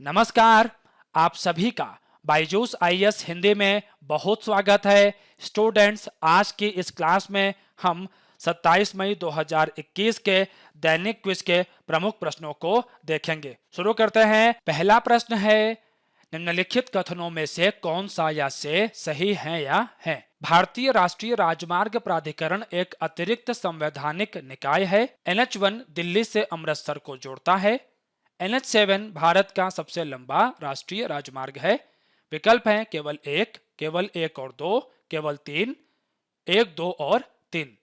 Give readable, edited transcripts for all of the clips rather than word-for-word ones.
नमस्कार। आप सभी का बायजूस आईएएस हिंदी में बहुत स्वागत है। स्टूडेंट्स, आज की इस क्लास में हम 27 मई 2021 के दैनिक क्विज के प्रमुख प्रश्नों को देखेंगे। शुरू करते हैं। पहला प्रश्न है, निम्नलिखित कथनों में से कौन सा या से सही है या है? भारतीय राष्ट्रीय राजमार्ग प्राधिकरण एक अतिरिक्त संवैधानिक निकाय है। NH1 दिल्ली से अमृतसर को जोड़ता है। NH7 भारत का सबसे लंबा राष्ट्रीय राजमार्ग है। विकल्प हैं केवल एक और दो, केवल तीन, एक, दो और तीन।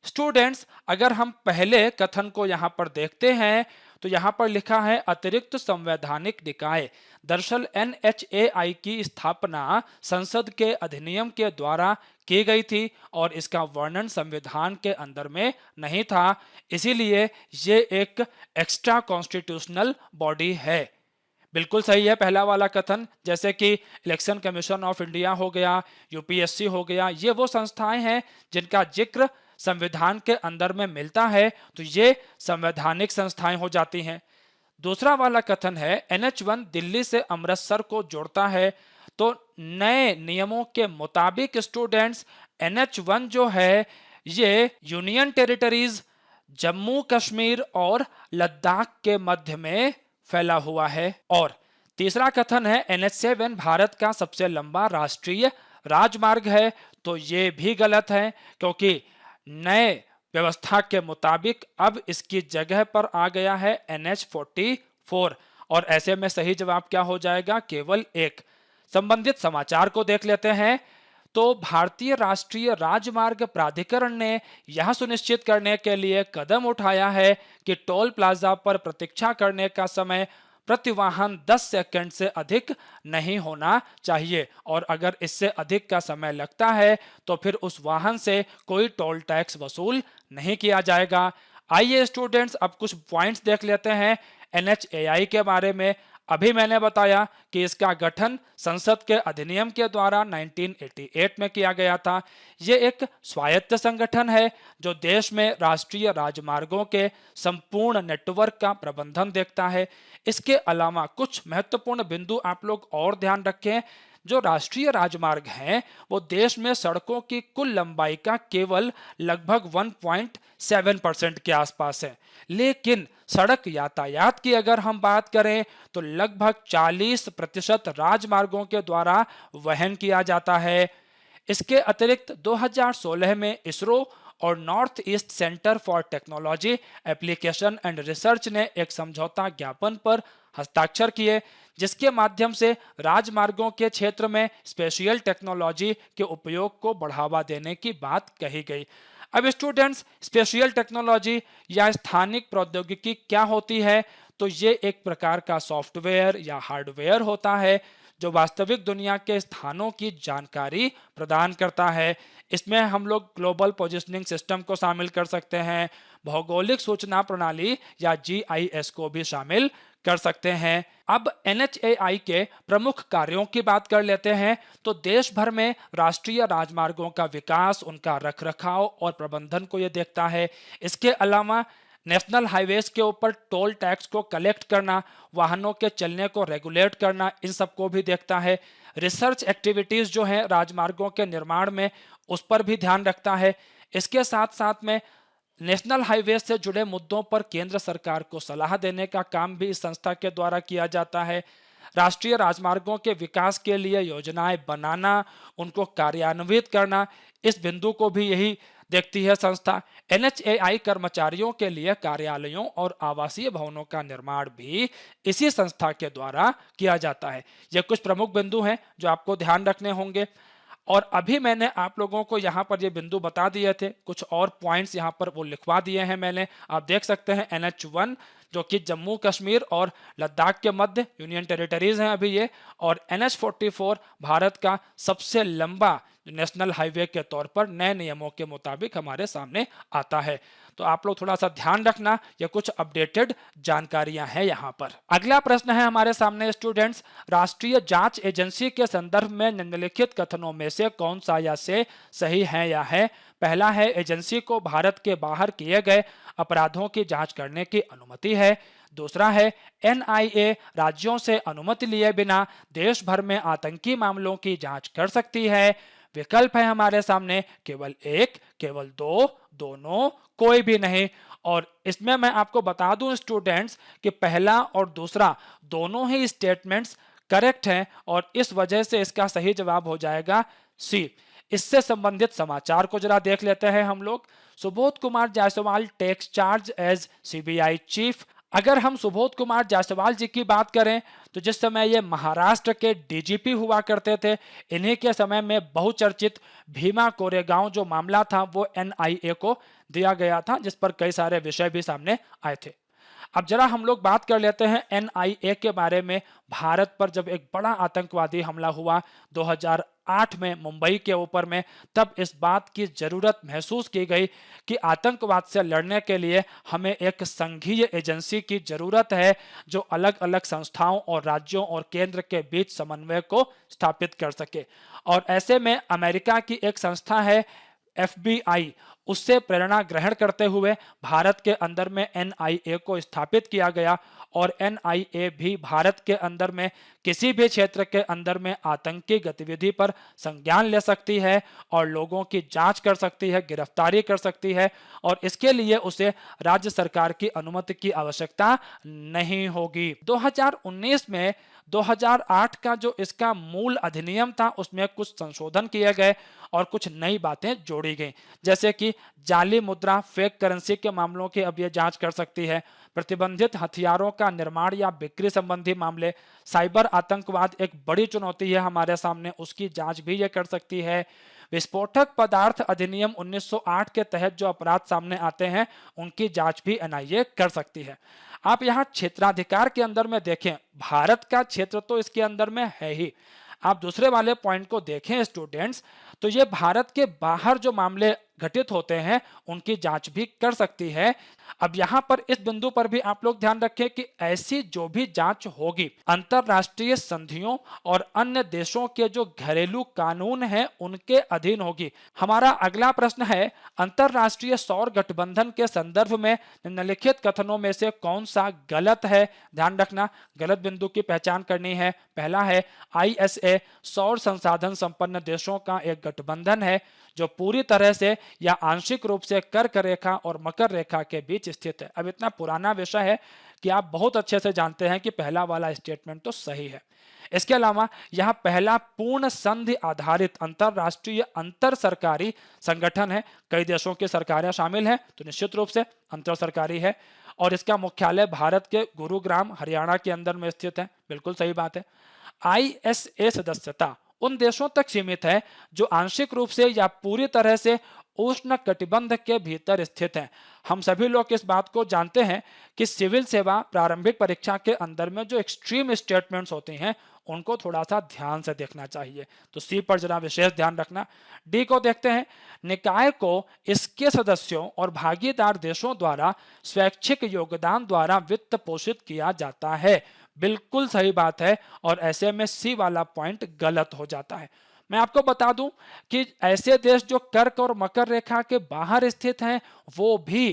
स्टूडेंट्स, अगर हम पहले कथन को यहां पर देखते हैं तो यहां पर लिखा है अतिरिक्त संवैधानिक निकाय। दरअसल NHAI की स्थापना संसद के अधिनियम के द्वारा की गई थी और इसका वर्णन संविधान के अंदर में नहीं था, इसीलिए ये एक एक्स्ट्रा कॉन्स्टिट्यूशनल बॉडी है। बिल्कुल सही है पहला वाला कथन। जैसे कि इलेक्शन कमीशन ऑफ इंडिया हो गया, UPSC हो गया, ये वो संस्थाएं हैं जिनका जिक्र संविधान के अंदर में मिलता है, तो ये संवैधानिक संस्थाएं हो जाती हैं। दूसरा वाला कथन है NH1 दिल्ली से अमृतसर को जोड़ता है, तो नए नियमों के मुताबिक स्टूडेंट्स NH1 जो है ये यूनियन टेरिटरीज, जम्मू कश्मीर और लद्दाख के मध्य में फैला हुआ है। और तीसरा कथन है NH7 भारत का सबसे लंबा राष्ट्रीय राजमार्ग है, तो ये भी गलत है, क्योंकि नए व्यवस्था के मुताबिक अब इसकी जगह पर आ गया है NH44 और ऐसे में सही जवाब क्या हो जाएगा? केवल एक। संबंधित समाचार को देख लेते हैं। तो भारतीय राष्ट्रीय राजमार्ग प्राधिकरण ने यह सुनिश्चित करने के लिए कदम उठाया है कि टोल प्लाजा पर प्रतीक्षा करने का समय प्रति वाहन 10 सेकंड से अधिक नहीं होना चाहिए और अगर इससे अधिक का समय लगता है तो फिर उस वाहन से कोई टोल टैक्स वसूल नहीं किया जाएगा। आइए स्टूडेंट्स, अब कुछ पॉइंट्स देख लेते हैं NHAI के बारे में। अभी मैंने बताया कि इसका गठन संसद के अधिनियम के द्वारा 1988 में किया गया था। ये एक स्वायत्त संगठन है जो देश में राष्ट्रीय राजमार्गों के संपूर्ण नेटवर्क का प्रबंधन देखता है। इसके अलावा कुछ महत्वपूर्ण बिंदु आप लोग और ध्यान रखें। जो राष्ट्रीय राजमार्ग हैं वो देश में सड़कों की कुल लंबाई का केवल लगभग 1.7% के आसपास है, लेकिन सड़क यातायात की अगर हम बात करें तो लगभग 40% राजमार्गों के द्वारा वहन किया जाता है। इसके अतिरिक्त 2016 में इसरो और north east centre for technology application and research ने एक समझौता ज्ञापन पर हस्ताक्षर किए, जिसके माध्यम से राजमार्गों के क्षेत्र में स्पेशियल टेक्नोलॉजी के उपयोग को बढ़ावा देने की बात कही गई। अब स्टूडेंट्स, स्पेशियल टेक्नोलॉजी या स्थानिक प्रौद्योगिकी क्या होती है? तो ये एक प्रकार का सॉफ्टवेयर या हार्डवेयर होता है जो वास्तविक दुनिया के स्थानों की जानकारी प्रदान करता है। इसमें हम लोग ग्लोबल पोजिशनिंग सिस्टम को शामिल कर सकते हैं, भौगोलिक सूचना प्रणाली या GIS को भी शामिल कर सकते हैं। अब NHAI के प्रमुख कार्यों की बात कर लेते हैं। तो देश भर में राष्ट्रीय राजमार्गों का विकास, उनका रखरखाव और प्रबंधन को यह देखता है। इसके अलावा नेशनल हाईवेज के ऊपर टोल टैक्स को कलेक्ट करना, वाहनों के चलने को रेगुलेट करना, इन सबको भी देखता है। रिसर्च एक्टिविटीज जो है राजमार्गों के निर्माण में, उस पर भी ध्यान रखता है। इसके साथ साथ में नेशनल हाईवे से जुड़े मुद्दों पर केंद्र सरकार को सलाह देने का काम भी इस संस्था के द्वारा किया जाता है। राष्ट्रीय राजमार्गों के विकास के लिए योजनाएं बनाना, उनको कार्यान्वित करना, इस बिंदु को भी यही देखती है संस्था। NHAI कर्मचारियों के लिए कार्यालयों और आवासीय भवनों का निर्माण भी इसी संस्था के द्वारा किया जाता है। ये कुछ प्रमुख बिंदु हैं जो आपको ध्यान रखने होंगे। और अभी मैंने आप लोगों को यहाँ पर ये बिंदु बता दिए थे, कुछ और पॉइंट्स यहाँ पर वो लिखवा दिए हैं मैंने। आप देख सकते हैं NH1 जो कि जम्मू कश्मीर और लद्दाख के मध्य यूनियन टेरिटरीज हैं अभी ये, और NH44 भारत का सबसे लंबा नेशनल हाईवे के तौर पर नए नियमों के मुताबिक हमारे सामने आता है। तो आप लोग थोड़ा सा ध्यान रखना, ये कुछ अपडेटेड जानकारियां हैं यहाँ पर। अगला प्रश्न है हमारे सामने स्टूडेंट्स, राष्ट्रीय जांच एजेंसी के संदर्भ में निम्नलिखित कथनों में से कौन सा या से सही है या है? पहला है एजेंसी को भारत के बाहर किए गए अपराधों की जांच करने की अनुमति है। दूसरा है NIA राज्यों से अनुमति लिए बिना देश भर में आतंकी मामलों की जांच कर सकती है। विकल्प है हमारे सामने केवल एक, केवल दो, दोनों, कोई भी नहीं। और इसमें मैं आपको बता दूं स्टूडेंट्स कि पहला और दूसरा दोनों ही स्टेटमेंट्स करेक्ट हैं और इस वजह से इसका सही जवाब हो जाएगा सी। इससे संबंधित समाचार को जरा देख लेते हैं हम लोग। Subodh Kumar Jaiswal takes charge as CBI chief. अगर हम सुबोध कुमार जायसवाल जी की बात करें तो जिस समय ये महाराष्ट्र के DGP हुआ करते थे, इन्हीं के समय में बहुचर्चित भीमा कोरेगांव जो मामला था वो NIA को दिया गया था, जिस पर कई सारे विषय भी सामने आए थे। अब जरा हम लोग बात कर लेते हैं NIA के बारे में। भारत पर जब एक बड़ा आतंकवादी हमला हुआ 2008 में मुंबई के ऊपर में, तब इस बात की जरूरत महसूस की गई कि आतंकवाद से लड़ने के लिए हमें एक संघीय एजेंसी की जरूरत है जो अलग अलग संस्थाओं और राज्यों और केंद्र के बीच समन्वय को स्थापित कर सके। और ऐसे में अमेरिका की एक संस्था है FBI, उससे प्रेरणा ग्रहण करते हुए भारत के अंदर में NIA को स्थापित किया गया। और NIA भी भारत के अंदर में किसी भी क्षेत्र के अंदर में आतंकी गतिविधि पर संज्ञान ले सकती है और लोगों की जांच कर सकती है, गिरफ्तारी कर सकती है, और इसके लिए उसे राज्य सरकार की अनुमति की आवश्यकता नहीं होगी। 2019 में 2008 का जो इसका मूल अधिनियम था उसमें कुछ संशोधन किए गए और कुछ नई बातें जोड़ी गई, जैसे कि जाली मुद्रा, फेक करेंसी के मामलों की अब यह जांच कर सकती है, प्रतिबंधित हथियारों का निर्माण या बिक्री संबंधी मामले, साइबर आतंकवाद एक बड़ी चुनौती है हमारे सामने, उसकी जांच भी ये कर सकती है। विस्फोटक पदार्थ अधिनियम 1908 के तहत जो अपराध सामने आते हैं उनकी जांच भी NIA कर सकती है। आप यहाँ क्षेत्राधिकार के अंदर में देखें, भारत का क्षेत्र तो इसके अंदर में है ही। आप दूसरे वाले पॉइंट को देखें स्टूडेंट्स, तो ये भारत के बाहर जो मामले घटित होते हैं उनकी जांच भी कर सकती है। अब यहां पर इस बिंदु पर भी आप लोग ध्यान रखें कि ऐसी जो भी जांच होगी अंतरराष्ट्रीय संधियों और अन्य देशों के जो घरेलू कानून हैं उनके अधीन होगी। हमारा अगला प्रश्न है, अंतरराष्ट्रीय सौर गठबंधन के संदर्भ में निम्नलिखित कथनों में से कौन सा गलत है? ध्यान रखना, गलत बिंदु की पहचान करनी है। पहला है ISA सौर संसाधन संपन्न देशों का एक गठबंधन है जो पूरी तरह से या आंशिक रूप से कर्क रेखा और मकर रेखा के बीच स्थित है। अब इतना पुराना विषय है कि आप बहुत अच्छे से जानते हैं कि पहला वाला स्टेटमेंट तो सही है। इसके अलावा यह पहला पूर्ण संधि आधारित अंतरराष्ट्रीय अंतर सरकारी संगठन है। कई देशों की सरकारें शामिल हैं तो निश्चित रूप से अंतर सरकारी है, और इसका मुख्यालय भारत के गुरुग्राम हरियाणा के अंदर में स्थित है। बिल्कुल सही बात है। ISA सदस्यता उन देशों तक सीमित है जो आंशिक रूप से या पूरी तरह से उष्ण कटिबंध के भीतर स्थित हैं। हम सभी लोग इस बात को जानते हैं कि सिविल सेवा प्रारंभिक परीक्षा के अंदर में जो एक्सट्रीम स्टेटमेंट्स होते हैं उनको थोड़ा सा ध्यान से देखना चाहिए, तो सी पर जरा विशेष ध्यान रखना। डी को देखते हैं, निकाय को इसके सदस्यों और भागीदार देशों द्वारा स्वैच्छिक योगदान द्वारा वित्त पोषित किया जाता है। बिल्कुल सही बात है, और ऐसे में सी वाला पॉइंट गलत हो जाता है। मैं आपको बता दूं कि ऐसे देश जो कर्क और मकर रेखा के बाहर स्थित हैं वो भी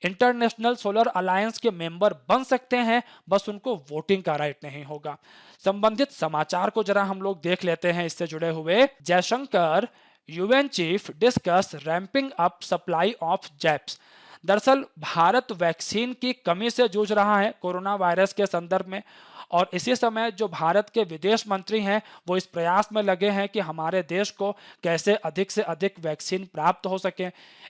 इंटरनेशनल सोलर अलायंस के मेंबर बन सकते हैं, बस उनको वोटिंग का राइट नहीं होगा। संबंधित समाचार को जरा हम लोग देख लेते हैं इससे जुड़े हुए। Jaishankar UN chief discuss ramping up supply of jabs. दरअसल भारत वैक्सीन की कमी से जूझ रहा है कोरोना वायरस के संदर्भ में, और इसी समय जो भारत के विदेश मंत्री हैं वो इस प्रयास में लगे हैं कि हमारे देश को कैसे अधिक से अधिक वैक्सीन प्राप्त हो सके।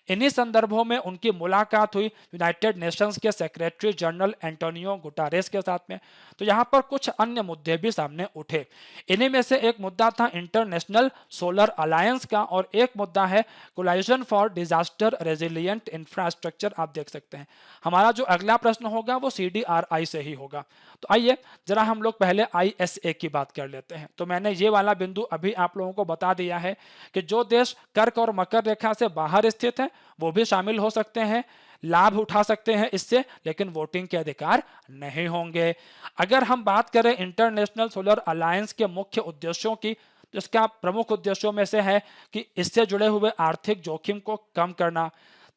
इन्हीं संदर्भों में उनकी मुलाकात हुई यूनाइटेड नेशंस के सेक्रेटरी जनरल एंटोनियो गुटारेस के साथ में। तो यहाँ पर कुछ अन्य मुद्दे भी सामने उठे। इन्हीं में से एक मुद्दा था इंटरनेशनल सोलर अलायंस का, और एक मुद्दा है collision for disaster resilient infrastructure. आप देख सकते हैं हमारा जो अगला प्रश्न होगा वो CDRI से ही होगा। तो आइए जरा हम लोग पहले ISA की बात कर लेते हैं। तो मैंने ये वाला बिंदु अभी आप लोगों को बता दिया है कि जो देश कर्क और मकर रेखा से बाहर स्थित हैं वो भी शामिल हो सकते हैं, लाभ उठा सकते हैं इससे, लेकिन वोटिंग के अधिकार नहीं होंगे। अगर हम बात करें इंटरनेशनल सोलर अलायंस के मुख्य उद्देश्यों की, जिसका प्रमुख उद्देश्यों में से है कि इससे जुड़े हुए आर्थिक जोखिम को कम करना,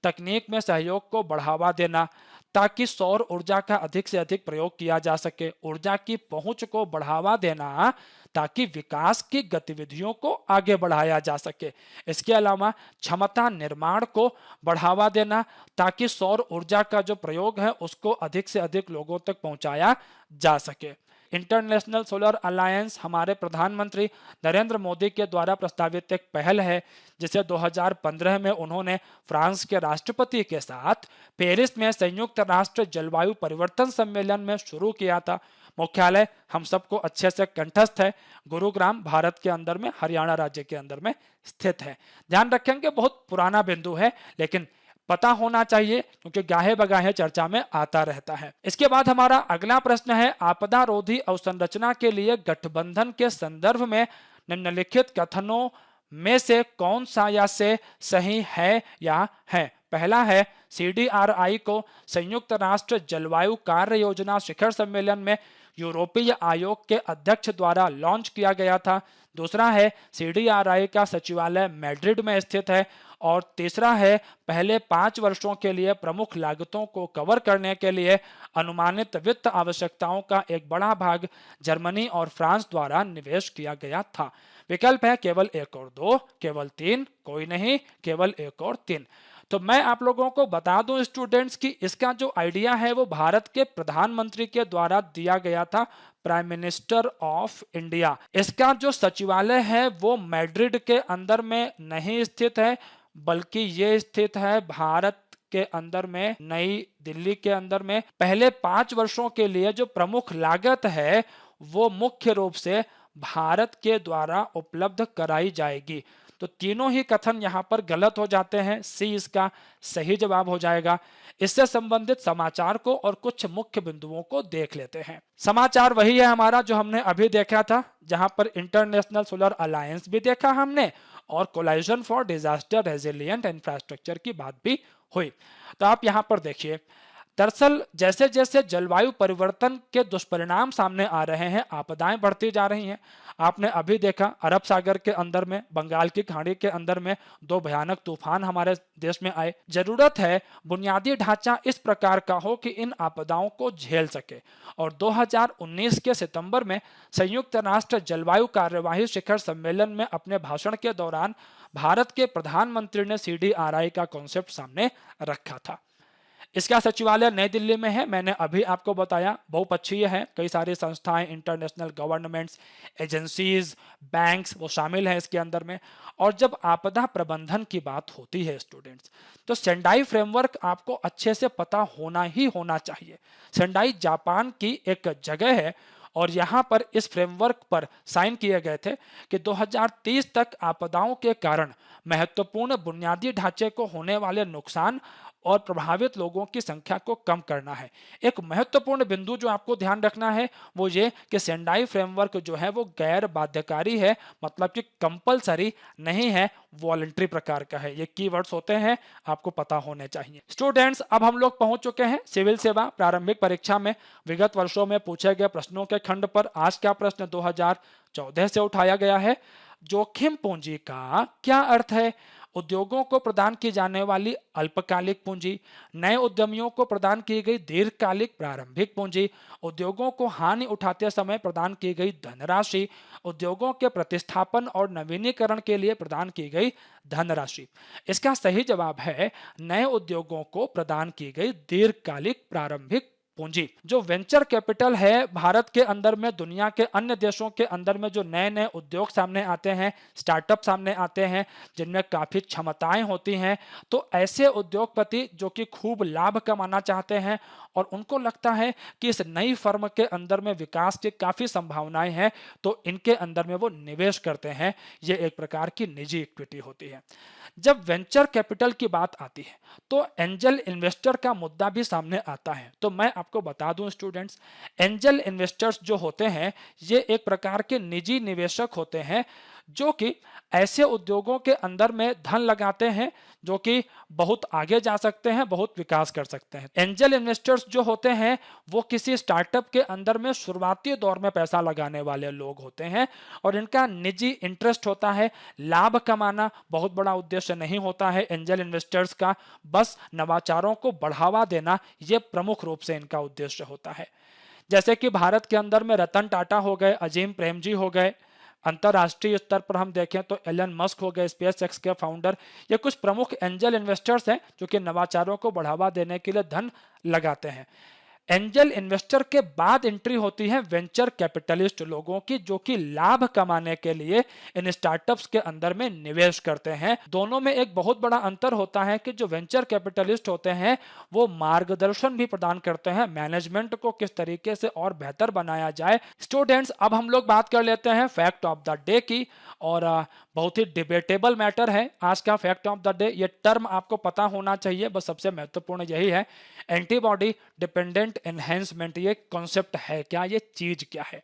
तकनीक में सहयोग को बढ़ावा देना, ताकि सौर ऊर्जा का अधिक से अधिक प्रयोग किया जा सके, ऊर्जा की पहुंच को बढ़ावा देना ताकि विकास की गतिविधियों को आगे बढ़ाया जा सके। इसके अलावा क्षमता निर्माण को बढ़ावा देना ताकि सौर ऊर्जा का जो प्रयोग है उसको अधिक से अधिक लोगों तक पहुंचाया जा सके। इंटरनेशनल सोलर अलायंस हमारे प्रधानमंत्री नरेंद्र मोदी के द्वारा प्रस्तावित एक पहल है, जिसे 2015 में उन्होंने फ्रांस के राष्ट्रपति के साथ पेरिस में संयुक्त राष्ट्र जलवायु परिवर्तन सम्मेलन में शुरू किया था। मुख्यालय हम सबको अच्छे से कंठस्थ है, गुरुग्राम भारत के अंदर में, हरियाणा राज्य के अंदर में स्थित है। ध्यान रखेंगे बहुत पुराना बिंदु है, लेकिन पता होना चाहिए क्योंकि गाहे बगाहे चर्चा में आता रहता है। इसके बाद हमारा अगला प्रश्न है, आपदा रोधी अवसंरचना के लिए गठबंधन के संदर्भ में निम्नलिखित कथनों में से कौन सा या से सही है या है। पहला है, CDRI को संयुक्त राष्ट्र जलवायु कार्य योजना शिखर सम्मेलन में यूरोपीय आयोग के अध्यक्ष द्वारा लॉन्च किया गया था। दूसरा है, CDRI का सचिवालय मैड्रिड में स्थित है। और तीसरा है, पहले 5 वर्षों के लिए प्रमुख लागतों को कवर करने के लिए अनुमानित वित्त आवश्यकताओं का एक बड़ा भाग जर्मनी और फ्रांस द्वारा निवेश किया गया था। विकल्प है केवल 1 और 2, केवल 3, कोई नहीं, केवल 1 और 3। तो मैं आप लोगों को बता दूं स्टूडेंट्स कि इसका जो आइडिया है वो भारत के प्रधानमंत्री के द्वारा दिया गया था, प्राइम मिनिस्टर ऑफ इंडिया। इसका जो सचिवालय है वो मैड्रिड के अंदर में नहीं स्थित है, बल्कि ये स्थित है भारत के अंदर में, नई दिल्ली के अंदर में। पहले 5 वर्षों के लिए जो प्रमुख लागत है वो मुख्य रूप से भारत के द्वारा उपलब्ध कराई जाएगी। तो तीनों ही कथन यहां पर गलत हो जाते हैं, सी इसका सही जवाब हो जाएगा। इससे संबंधित समाचार को और कुछ मुख्य बिंदुओं को देख लेते हैं। समाचार वही है हमारा जो हमने अभी देखा था, जहां पर इंटरनेशनल सोलर अलायंस भी देखा हमने और collision for disaster resilient infrastructure की बात भी हुई। तो आप यहां पर देखिए, दरअसल जैसे जैसे जलवायु परिवर्तन के दुष्परिणाम सामने आ रहे हैं, आपदाएं बढ़ती जा रही हैं। आपने अभी देखा अरब सागर के अंदर में, बंगाल की खाड़ी के अंदर में 2 भयानक तूफान हमारे देश में आए। जरूरत है बुनियादी ढांचा इस प्रकार का हो कि इन आपदाओं को झेल सके। और 2019 के सितंबर में संयुक्त राष्ट्र जलवायु कार्यवाही शिखर सम्मेलन में अपने भाषण के दौरान भारत के प्रधानमंत्री ने CDRI का कॉन्सेप्ट सामने रखा था। इसका सचिवालय नई दिल्ली में है, मैंने अभी आपको बताया, बहुपक्षीय है, कई सारी संस्थाएं, इंटरनेशनल गवर्नमेंट्स, एजेंसीज, बैंक्स वो शामिल हैं इसके अंदर में। और जब आपदा प्रबंधन की बात होती है स्टूडेंट्स, तो सेंडाई फ्रेमवर्क आपको अच्छे से पता होना ही होना चाहिए। सेंडाई जापान की एक जगह है और यहाँ पर इस फ्रेमवर्क पर साइन किए गए थे कि 2030 तक आपदाओं के कारण महत्वपूर्ण बुनियादी ढांचे को होने वाले नुकसान और प्रभावित लोगों की संख्या को कम करना है। एक महत्वपूर्ण बिंदु जो आपको ध्यान रखना है वो ये कि सेंडाई फ्रेमवर्क जो है वो गैर बाध्यकारी है, मतलब कि कंपलसरी नहीं है, वॉलंटरी प्रकार का है। ये कीवर्ड्स होते हैं, आपको पता होने चाहिए। स्टूडेंट्स, अब हम लोग पहुंच चुके हैं सिविल सेवा प्रारंभिक परीक्षा में विगत वर्षों में पूछे गए प्रश्नों के खंड पर। आज का प्रश्न 2014 से उठाया गया है। जोखिम पूंजी का क्या अर्थ है? उद्योगों को प्रदान की जाने वाली अल्पकालिक पूंजी, नए उद्यमियों को प्रदान की गई दीर्घकालिक प्रारंभिक पूंजी, उद्योगों को हानि उठाते समय प्रदान की गई धनराशि, उद्योगों के प्रतिस्थापन और नवीनीकरण के लिए प्रदान की गई धनराशि। इसका सही जवाब है नए उद्योगों को प्रदान की गई दीर्घकालिक प्रारंभिक पूंजी। जो वेंचर कैपिटल है भारत के अंदर में, दुनिया के अन्य देशों के अंदर में जो नए नए उद्योग सामने आते हैं, स्टार्टअप सामने आते हैं जिनमें काफी क्षमताएं होती हैं, तो ऐसे उद्योगपति जो कि खूब लाभ कमाना चाहते हैं और उनको लगता है कि इस नई फर्म के अंदर में विकास की काफी संभावनाएं हैं, तो इनके अंदर में वो निवेश करते हैं। ये एक प्रकार की निजी इक्विटी होती है। जब वेंचर कैपिटल की बात आती है तो एंजल इन्वेस्टर का मुद्दा भी सामने आता है। तो मैं आपको बता दूं स्टूडेंट्स, एंजल इन्वेस्टर्स जो होते हैं ये एक प्रकार के निजी निवेशक होते हैं जो कि ऐसे उद्योगों के अंदर में धन लगाते हैं जो कि बहुत आगे जा सकते हैं, बहुत विकास कर सकते हैं। एंजल इन्वेस्टर्स जो होते हैं वो किसी स्टार्टअप के अंदर में शुरुआती दौर में पैसा लगाने वाले लोग होते हैं और इनका निजी इंटरेस्ट होता है। लाभ कमाना बहुत बड़ा उद्देश्य नहीं होता है एंजल इन्वेस्टर्स का, बस नवाचारों को बढ़ावा देना ये प्रमुख रूप से इनका उद्देश्य होता है। जैसे कि भारत के अंदर में रतन टाटा हो गए, अजीम प्रेमजी हो गए, अंतरराष्ट्रीय स्तर पर हम देखें तो एलन मस्क हो गए स्पेस एक्स के फाउंडर, ये कुछ प्रमुख एंजल इन्वेस्टर्स हैं जो कि नवाचारों को बढ़ावा देने के लिए धन लगाते हैं। एंजल इन्वेस्टर के बाद एंट्री होती है वेंचर कैपिटलिस्ट लोगों की, जो कि लाभ कमाने के लिए इन स्टार्टअप्स के अंदर में निवेश करते हैं। दोनों में एक बहुत बड़ा अंतर होता है कि जो वेंचर कैपिटलिस्ट होते हैं वो मार्गदर्शन भी प्रदान करते हैं, मैनेजमेंट को किस तरीके से और बेहतर बनाया जाए। स्टूडेंट्स, अब हम लोग बात कर लेते हैं फैक्ट ऑफ द डे की, और बहुत ही डिबेटेबल मैटर है आज का फैक्ट ऑफ द डे। ये टर्म आपको पता होना चाहिए, बस सबसे महत्वपूर्ण यही है। एंटीबॉडी डिपेंडेंट एनहेंसमेंट, ये कॉन्सेप्ट है क्या, ये चीज क्या है?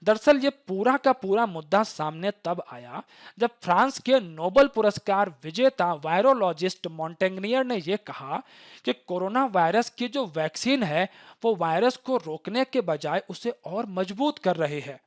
दरअसल ये पूरा का पूरा मुद्दा सामने तब आया जब फ्रांस के नोबेल पुरस्कार विजेता वायरोलॉजिस्ट मॉन्टेग्नियर ने यह कहा कि कोरोना वायरस की जो वैक्सीन है वो वायरस को रोकने के बजाय उसे और मजबूत कर रही है।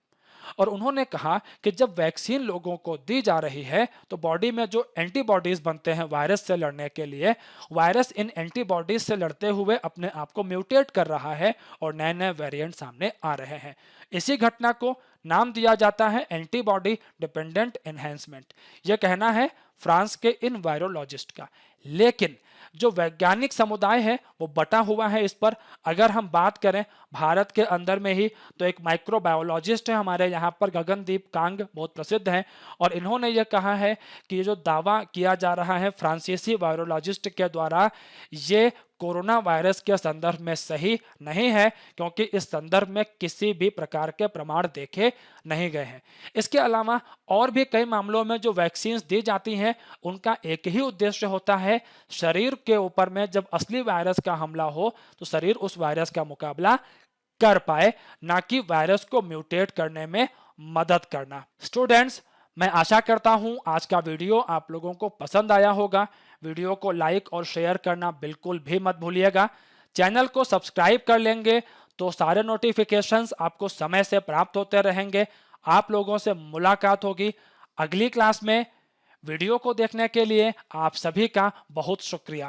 और उन्होंने कहा कि जब वैक्सीन लोगों को दी जा रही है तो बॉडी में जो एंटीबॉडीज बनते हैं वायरस से लड़ने के लिए, वायरस इन एंटीबॉडीज से लड़ते हुए अपने आप को म्यूटेट कर रहा है और नए नए वेरिएंट सामने आ रहे हैं। इसी घटना को नाम दिया जाता है एंटीबॉडी डिपेंडेंट एनहेंसमेंट। यह कहना है फ्रांस के इन वायरोलॉजिस्ट का। लेकिन जो वैज्ञानिक समुदाय है वो बटा हुआ है इस पर। अगर हम बात करें भारत के अंदर में ही तो एक माइक्रोबायोलॉजिस्ट है हमारे यहाँ पर, गगनदीप कांग, बहुत प्रसिद्ध हैं, और इन्होंने ये कहा है कि ये जो दावा किया जा रहा है फ्रांसीसी वायरोलॉजिस्ट के द्वारा, ये कोरोना वायरस के संदर्भ में सही नहीं है, क्योंकि इस संदर्भ में किसी भी प्रकार के प्रमाण देखे नहीं गए हैं। इसके अलावा और भी कई मामलों में जो वैक्सीन दी जाती हैं उनका एक ही उद्देश्य होता है, शरीर के ऊपर में जब असली वायरस का हमला हो तो शरीर उस वायरस का मुकाबला कर पाए, ना कि वायरस को म्यूटेट करने में मदद करना। स्टूडेंट्स, मैं आशा करता हूं आज का वीडियो आप लोगों को पसंद आया होगा। वीडियो को लाइक और शेयर करना बिल्कुल भी मत भूलिएगा। चैनल को सब्सक्राइब कर लेंगे तो सारे नोटिफिकेशंस आपको समय से प्राप्त होते रहेंगे। आप लोगों से मुलाकात होगी अगली क्लास में। वीडियो को देखने के लिए आप सभी का बहुत शुक्रिया।